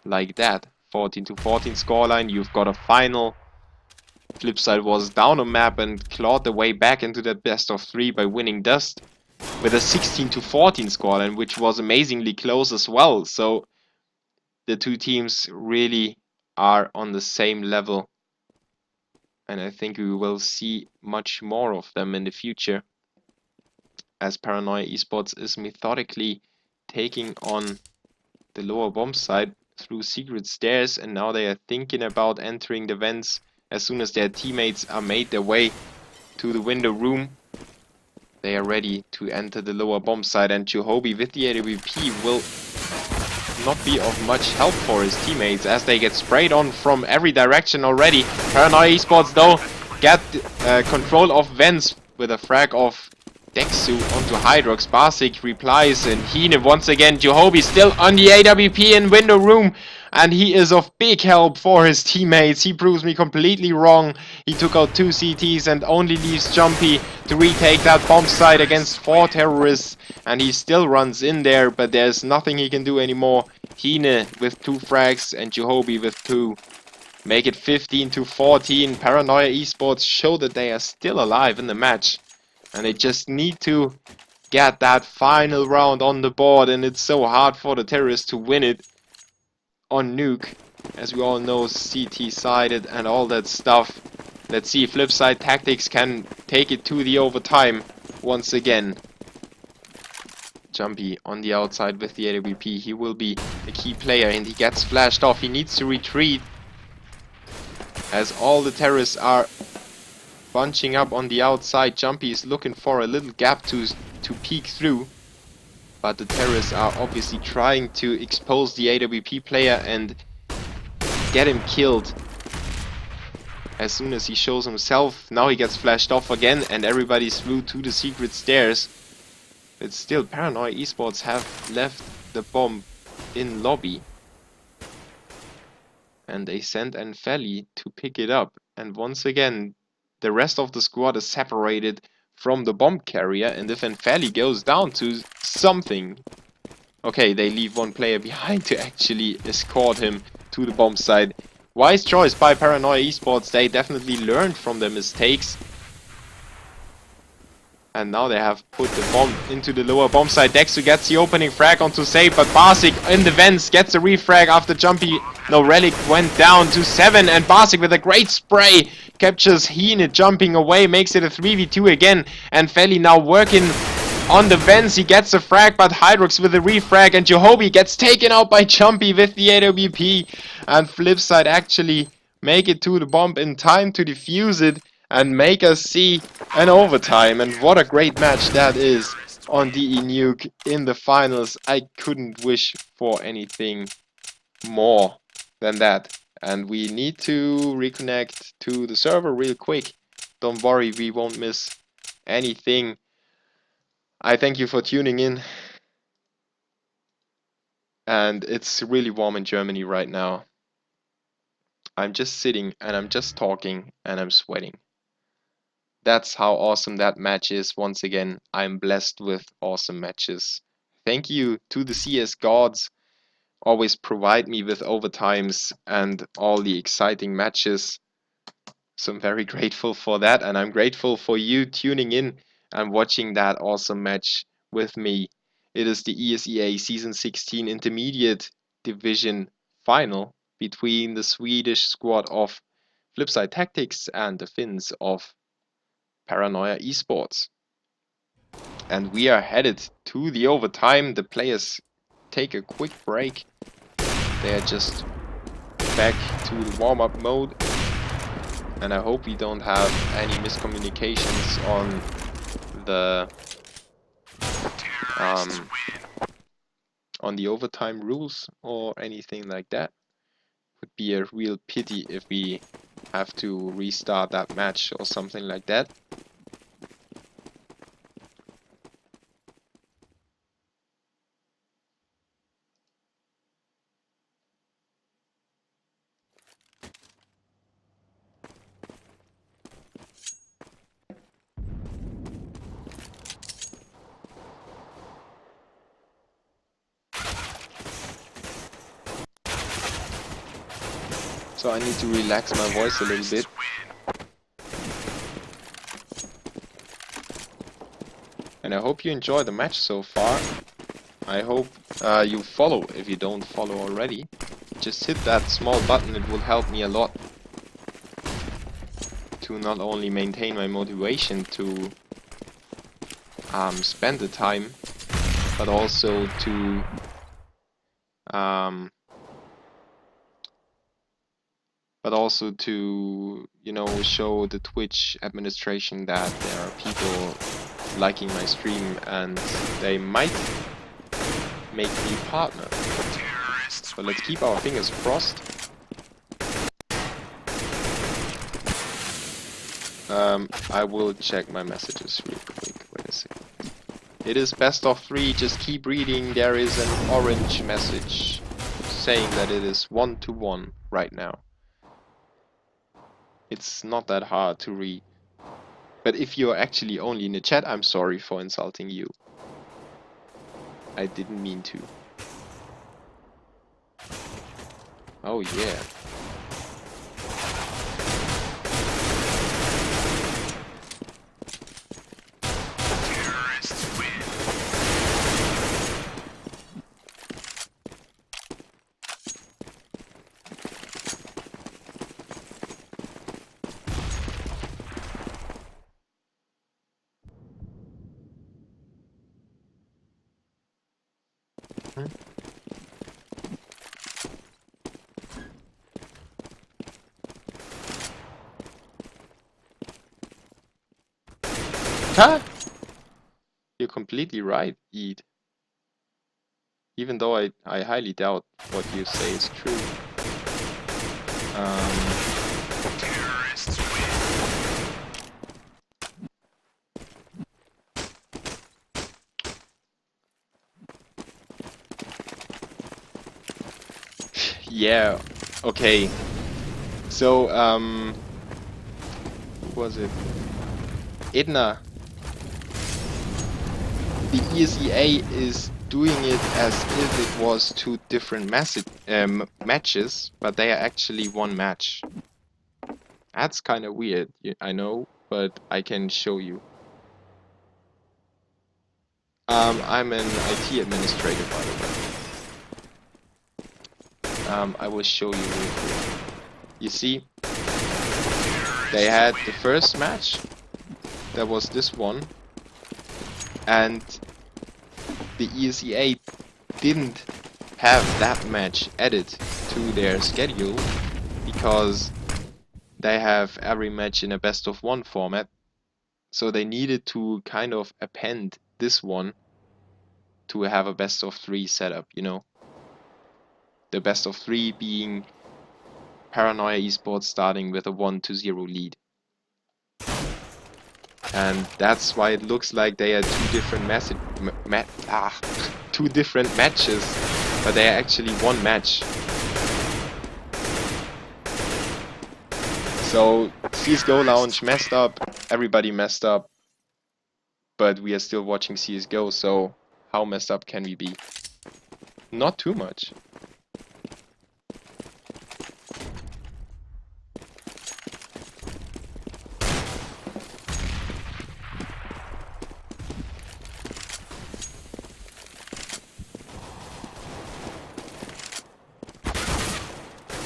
like that. 14-14 scoreline, you've got a final. Flipside was down a map and clawed the way back into that best of 3 by winning Dust with a 16-14 scoreline, which was amazingly close as well. So the two teams really are on the same level, and I think we will see much more of them in the future, as Paranoia Esports is methodically taking on the lower bomb site through secret stairs, and now they are thinking about entering the vents as soon as their teammates are made their way to the window room. They are ready to enter the lower bomb site, and Jehobi with the AWP will not be of much help for his teammates as they get sprayed on from every direction already. Paranoia Esports though get control of vents with a frag of Dexu onto Hydrox. Basic replies and Hine once again. Jehobi still on the AWP in window room, and he is of big help for his teammates. He proves me completely wrong. He took out 2 CTs and only leaves Jumpy to retake that bomb site against 4 terrorists, and he still runs in there, but there's nothing he can do anymore. Hine with 2 frags and Jehobi with 2 make it 15-14. Paranoia Esports show that they are still alive in the match. And they just need to get that final round on the board, and it's so hard for the terrorists to win it on Nuke. As we all know, CT sided and all that stuff. Let's see if Flipside Tactics can take it to the overtime once again. Jumpy on the outside with the AWP. He will be a key player and he gets flashed off. He needs to retreat as all the terrorists are bunching up on the outside. Jumpy is looking for a little gap to peek through, but the terrorists are obviously trying to expose the AWP player and get him killed as soon as he shows himself. Now he gets flashed off again and everybody's through to the secret stairs. But still, Paranoia Esports have left the bomb in lobby, and they send Anfeli to pick it up, and once again the rest of the squad is separated from the bomb carrier, and if Anfeli goes down to something, Okay, they leave one player behind to actually escort him to the bomb site. Wise choice by Paranoia Esports. They definitely learned from their mistakes. And now they have put the bomb into the lower bomb site. Dexter gets the opening frag onto Save, but Barsik in the vents gets the refrag after Jumpy. No, Relic went down to 7, and Barsik with a great spray captures Hine jumping away, makes it a 3v2 again. And Feli now working on the vents. He gets the frag, but Hydrox with the refrag, and Jehobi gets taken out by Jumpy with the AWP. And Flipside actually make it to the bomb in time to defuse it and make us see an overtime. And what a great match that is on DE Nuke in the finals. I couldn't wish for anything more than that. And we need to reconnect to the server real quick. Don't worry, we won't miss anything. I thank you for tuning in. And it's really warm in Germany right now. I'm just sitting and I'm just talking and I'm sweating. That's how awesome that match is. Once again, I'm blessed with awesome matches. Thank you to the CS gods. Always provide me with overtimes and all the exciting matches. So I'm very grateful for that, and I'm grateful for you tuning in and watching that awesome match with me. It is the ESEA Season 16 Intermediate Division Final between the Swedish squad of Flipside Tactics and the Finns of Paranoia Esports. And we are headed to the overtime. The players take a quick break. They are just back to the warm-up mode. And I hope we don't have any miscommunications on the overtime rules or anything like that. Would be a real pity if we have to restart that match or something like that. So I need to relax my voice a little bit. And I hope you enjoy the match so far. I hope you follow if you don't follow already. Just hit that small button, it will help me a lot to not only maintain my motivation to spend the time, but also to you know, show the Twitch administration that there are people liking my stream and they might make me partner. So let's keep our fingers crossed. I will check my messages real quick. Wait a second. It is best of 3, just keep reading. There is an orange message saying that it is 1-1 right now. It's not that hard to read. But if you're actually only in the chat, I'm sorry for insulting you. I didn't mean to. Oh yeah. Huh? You're completely right, Eid. Even though I highly doubt what you say is true. Yeah, okay. So, who was it? Edna. The ESEA is doing it as if it was two different matches, but they are actually one match. That's kind of weird, I know, but I can show you. I'm an IT administrator, by the way. I will show you real quick. You see, they had the first match, that was this one, and the ESEA didn't have that match added to their schedule because they have every match in a best of one format, so they needed to kind of append this one to have a best of three setup, you know. The best of three being Paranoia Esports starting with a 1-0 lead. And that's why it looks like they are two different two different matches, but they are actually one match. So CSGO Lounge messed up, everybody messed up, but we are still watching CSGO, so how messed up can we be? Not too much.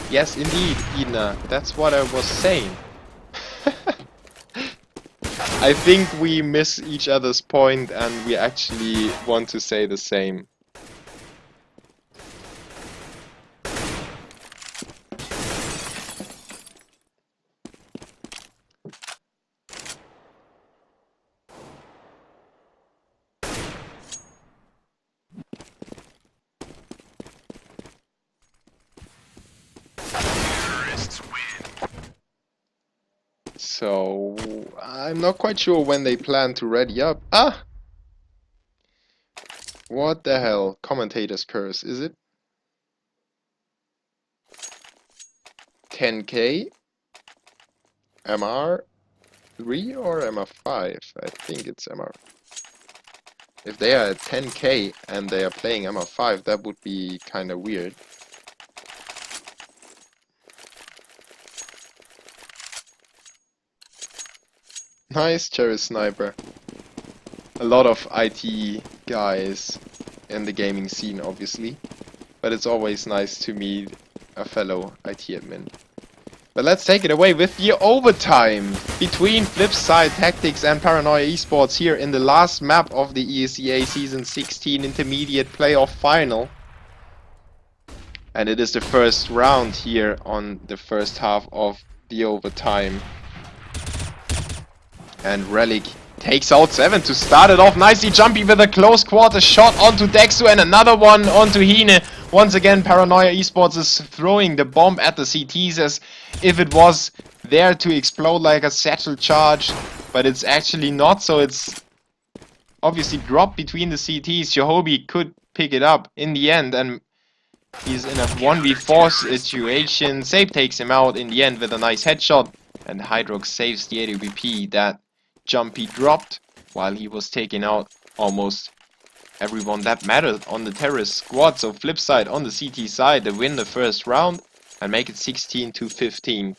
Yes, indeed, Ina. That's what I was saying. I think we miss each other's point and we actually want to say the same. So, I'm not quite sure when they plan to ready up. Ah! What the hell? Commentator's curse, is it? 10k? MR3 or MR5? I think it's MR. If they are at 10k and they are playing MR5, that would be kind of weird. Nice cherry sniper. A lot of IT guys in the gaming scene, obviously, but it's always nice to meet a fellow IT admin. But let's take it away with the overtime between Flipside Tactics and Paranoia Esports here in the last map of the ESEA Season 16 Intermediate Playoff Final. And it is the first round here on the first half of the overtime. And Relic takes out 7 to start it off nicely. Jumpy with a close quarter shot onto Dexu and another one onto Hine. Once again, Paranoia Esports is throwing the bomb at the CTs as if it was there to explode like a satchel charge, but it's actually not, so it's obviously dropped between the CTs. Jahobi could pick it up in the end, and he's in a 1v4 situation. Sabe takes him out in the end with a nice headshot, and Hydrox saves the AWP that Jumpy dropped while he was taking out almost everyone that mattered on the terrorist squad. So Flipside on the CT side, they win the first round and make it 16-15.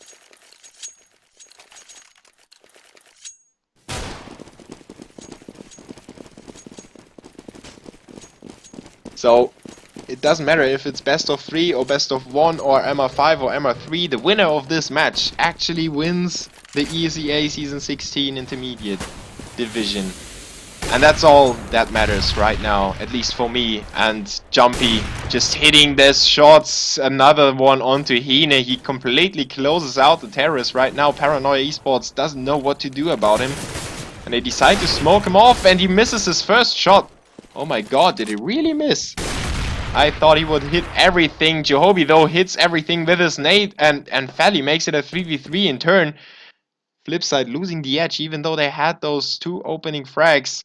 So it doesn't matter if it's best of 3 or best of 1 or MR5 or MR3, the winner of this match actually wins the ESEA Season 16 Intermediate Division. And that's all that matters right now, at least for me. And Jumpy just hitting these shots, another one onto Hine. He completely closes out the terrorist right now. Paranoia Esports doesn't know what to do about him. And they decide to smoke him off, and he misses his first shot. Oh my god, did he really miss? I thought he would hit everything. Jahobi though hits everything with his nade, and Fally makes it a 3v3 in turn. Flipside losing the edge even though they had those two opening frags.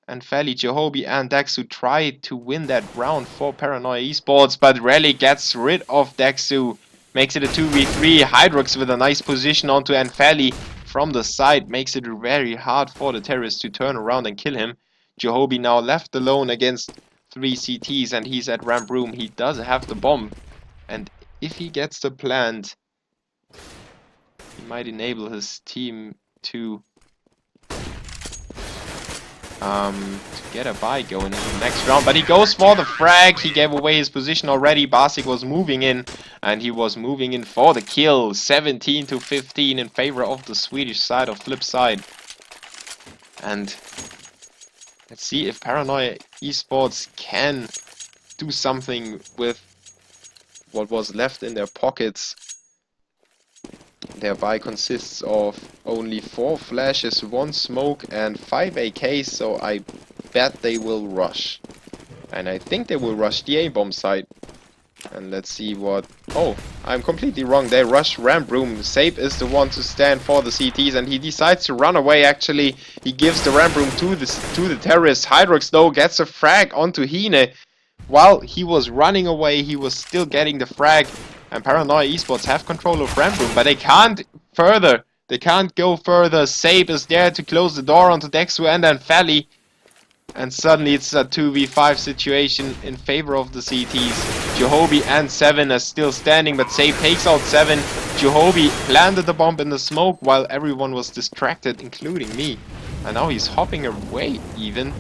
And Fally, Jahobi and Dexu tried to win that round for Paranoia Esports, but Rally gets rid of Dexu. Makes it a 2v3. Hydrox with a nice position onto Anfali from the side. Makes it very hard for the terrorists to turn around and kill him. Jahobi now left alone against 3 CTs and he's at ramp room. He does have the bomb. And if he gets the plant, he might enable his team to get a buy going in the next round. But he goes for the frag. He gave away his position already. Basic was moving in, and he was moving in for the kill. 17 to 15 in favor of the Swedish side of Flipside. And let's see if Paranoia Esports can do something with what was left in their pockets. Their buy consists of only 4 flashes, 1 smoke and 5 AKs, so I bet they will rush. And I think they will rush the A-bomb site. And let's see what... Oh, I'm completely wrong. They rush ramp room. Sape is the one to stand for the CTs, and he decides to run away. Actually, he gives the ramp room to the terrorists. Hydrox though gets a frag onto Hine. While he was running away, he was still getting the frag. And Paranoia Esports have control of ramp room, but they can't further. They can't go further. Sape is there to close the door onto Dexu and then Fally. And suddenly it's a 2v5 situation in favor of the CTs. Johobi and 7 are still standing, but Sape takes out 7. Johobi planted the bomb in the smoke while everyone was distracted, including me. And now he's hopping away even,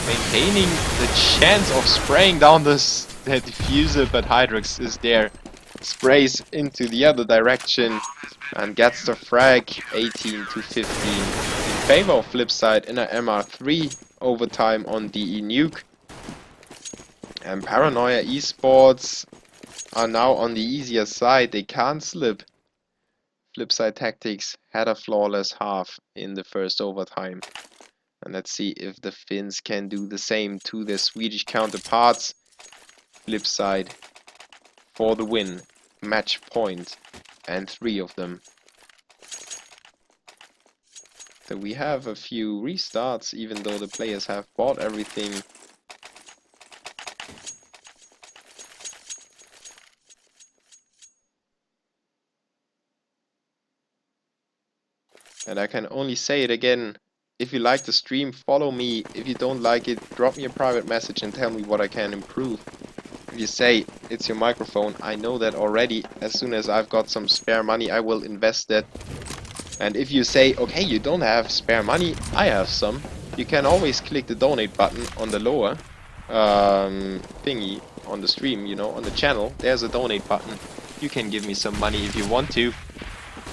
maintaining the chance of spraying down the diffuser, but Hydrox is there. Sprays into the other direction and gets the frag. 18 to 15 in favor of Flipside in a MR3 overtime on DE Nuke. And Paranoia Esports are now on the easier side. They can't slip. Flipside Tactics had a flawless half in the first overtime. And let's see if the Finns can do the same to their Swedish counterparts. Flipside for the win. Match point. And 3 of them. So we have a few restarts, even though the players have bought everything. And I can only say it again. If you like the stream, follow me. If you don't like it, drop me a private message and tell me what I can improve. If you say it's your microphone, I know that already. As soon as I've got some spare money, I will invest that. And if you say, okay, you don't have spare money, I have some. You can always click the donate button on the lower thingy on the stream, you know, on the channel. There's a donate button. You can give me some money if you want to.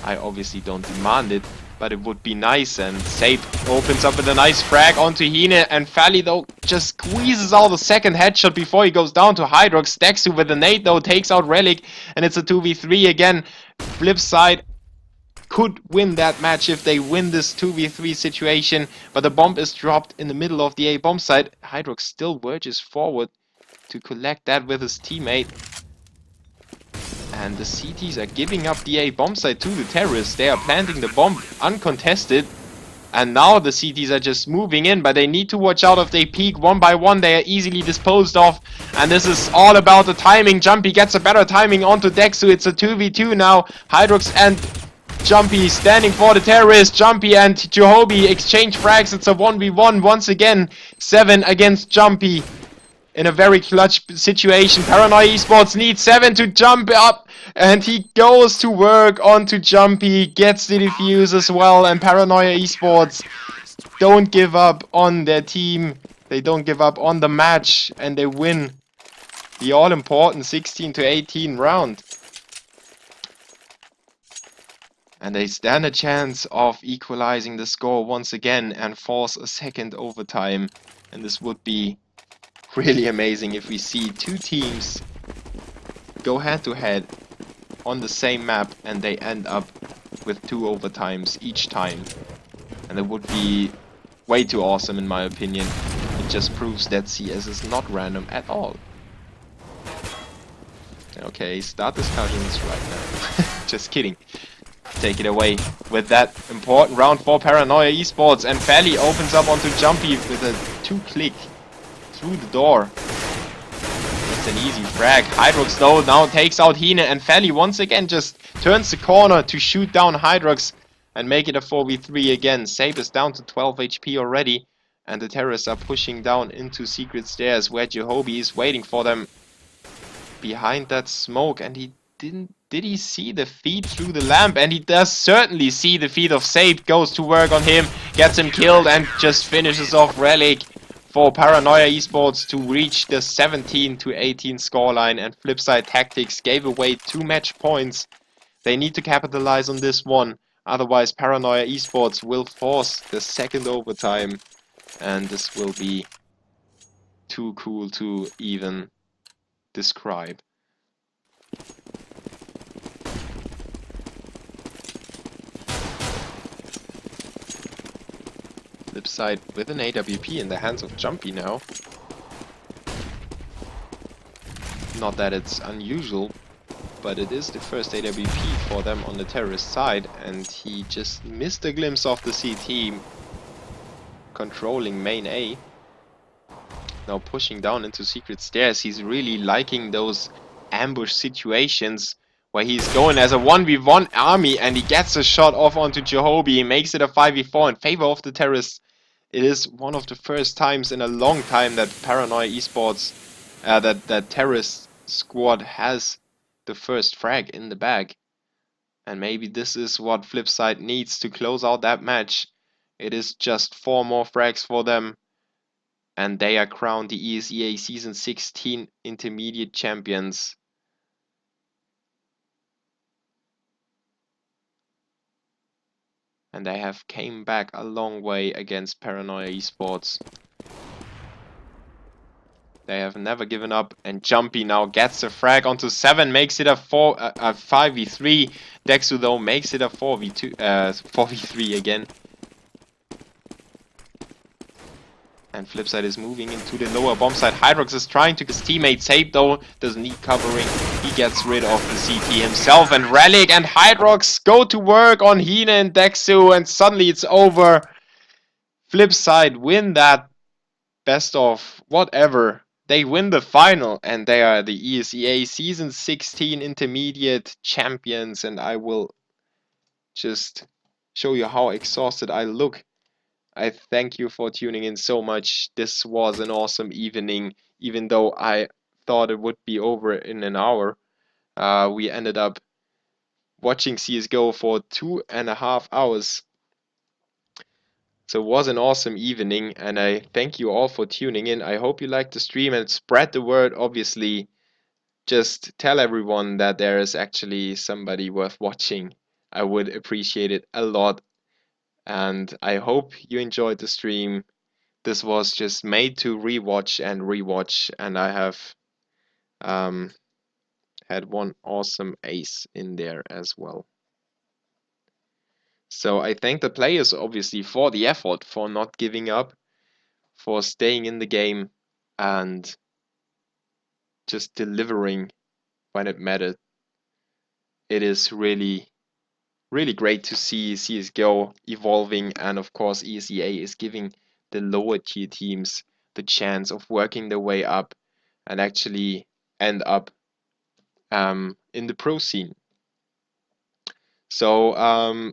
I obviously don't demand it, but it would be nice. And Sape opens up with a nice frag onto Hine, and Fally though just squeezes out the second headshot before he goes down to Hydrox. Dexu with a nade though takes out Relic, and it's a 2v3 again. Flipside could win that match if they win this 2v3 situation, but the bomb is dropped in the middle of the A bomb site. Hydrox still verges forward to collect that with his teammate. And the CTs are giving up the A bomb site to the terrorists. They are planting the bomb uncontested. And now the CTs are just moving in, but they need to watch out if they peek one by one. They are easily disposed of. And this is all about the timing. Jumpy gets a better timing onto Dexu. It's a 2v2 now. Hydrox and Jumpy standing for the terrorists. Jumpy and Johobi exchange frags. It's a 1v1 once again. 7 against Jumpy. In a very clutch situation. Paranoia Esports needs 7 to jump up. And he goes to work onto Jumpy. Gets the defuse as well. And Paranoia Esports don't give up on their team. They don't give up on the match. And they win the all-important 16 to 18 round. And they stand a chance of equalizing the score once again and force a second overtime. And this would be really amazing if we see 2 teams go head to head on the same map and they end up with 2 overtimes each time. And it would be way too awesome in my opinion. It just proves that CS is not random at all. Okay, start discussions right now. Just kidding. Take it away with that important round for Paranoia Esports, and Fally opens up onto Jumpy with a 2-click through the door. It's an easy frag. Hydrox though now takes out Hine, and Fally once again just turns the corner to shoot down Hydrox and make it a 4v3 again. Sape is down to 12 HP already, And the terrorists are pushing down into secret stairs where Jehobi is waiting for them behind that smoke. And he did he see the feed through the lamp? And he does certainly see the feed of Sabe. Goes to work on him, gets him killed, and just finishes off Relic for Paranoia Esports to reach the 17-18 scoreline. And Flipside Tactics gave away 2 match points. They need to capitalize on this one, otherwise Paranoia Esports will force the second overtime, and this will be too cool to even describe. Flipside with an AWP in the hands of Jumpy now. Not that it's unusual, but it is the first AWP for them on the terrorist side, and he just missed a glimpse of the CT controlling main A. Now pushing down into secret stairs. He's really liking those ambush situations where he's going as a 1v1 army, and he gets a shot off onto Jehobi. He makes it a 5v4 in favor of the terrorists. It is one of the first times in a long time that Paranoia Esports, that terrorist squad has the first frag in the bag. And maybe this is what Flipside needs to close out that match. It is just 4 more frags for them, and they are crowned the ESEA Season 16 Intermediate Champions. And they have came back a long way against Paranoia Esports. They have never given up, and Jumpy now gets a frag onto 7, makes it a 5v3. Dexu though makes it a 4v3 again. And Flipside is moving into the lower bomb side. Hydrox is trying to get his teammate Sabe though, doesn't need covering. He gets rid of the CT himself, and Relic and Hydrox go to work on Hina and Dexu, and suddenly it's over. Flipside win that best of whatever. They win the final, and they are the ESEA Season 16 Intermediate Champions, and I will just show you how exhausted I look. I thank you for tuning in so much. This was an awesome evening, even though I thought it would be over in an hour. We ended up watching CSGO for 2.5 hours. So it was an awesome evening, and I thank you all for tuning in. I hope you liked the stream and spread the word, obviously. Just tell everyone that there is actually somebody worth watching. I would appreciate it a lot. And I hope you enjoyed the stream. This was just made to rewatch and rewatch, and I have had one awesome ace in there as well. So I thank the players obviously for the effort, for not giving up, for staying in the game and just delivering when it mattered. It is really, really great to see CSGO evolving, and of course ESEA is giving the lower tier teams the chance of working their way up and actually end up in the pro scene. So